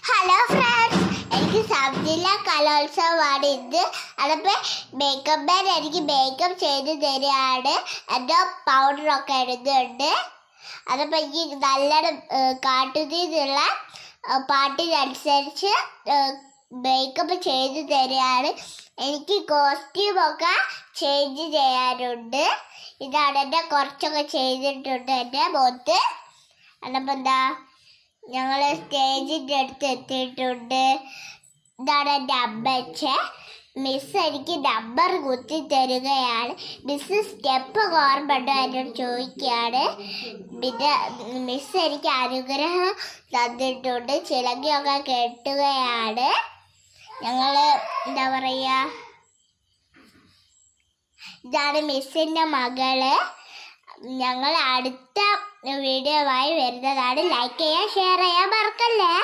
Hello friends, എനിക്ക് sub ജില്ലാ കലോത്സവമാണ് ഇന്ന്. അതപ്പോൾ മേക്കപ്പ് മാൻ എനിക്ക് മേക്കപ്പ് ചെയ്ത് തരികയാണ്. എൻ്റെ പൗഡറൊക്കെ ഇടുന്നുണ്ട്. അതപ്പോൾ എനിക്ക് നല്ലോണം കാട്ടുന്നതിനുള്ള പാട്ടിനനുസരിച്ച് മേക്കപ്പ് ചെയ്ത് തരികയാണ്. എനിക്ക് കോസ്റ്റ്യൂമൊക്കെ ചേഞ്ച് ചെയ്യാനുണ്ട്. ഇതാണ് എൻ്റെ കുറച്ചൊക്കെ ചെയ്തിട്ടുണ്ട് എൻ്റെ മുഖത്ത്. അതപ്പോൾ എന്താ ഞങ്ങൾ സ്റ്റേജിൻ്റെ അടുത്ത് എത്തിയിട്ടുണ്ട്. ഇതാണ് എൻ്റെ അമ്മച്ചൻ. മിസ് എനിക്ക് നമ്പർ കുത്തി തരികയാണ്. മിസ് സ്റ്റെപ്പ് ഓർമ്മയുണ്ടോ എന്നോട് ചോദിക്കുകയാണ്. പിന്നെ മിസ് എനിക്ക് അനുഗ്രഹം തന്നിട്ടുണ്ട്. ചിലങ്കയൊക്കെ കെട്ടുകയാണ്. ഞങ്ങൾ എന്താ പറയുക, ഇതാണ് മിസ്സിൻ്റെ മകള്. ഞങ്ങൾ അടുത്ത വീഡിയോ ആയി വരുന്നതാണ്. ലൈക്ക് ചെയ്യാൻ ഷെയർ ചെയ്യാൻ മറക്കല്ലേ.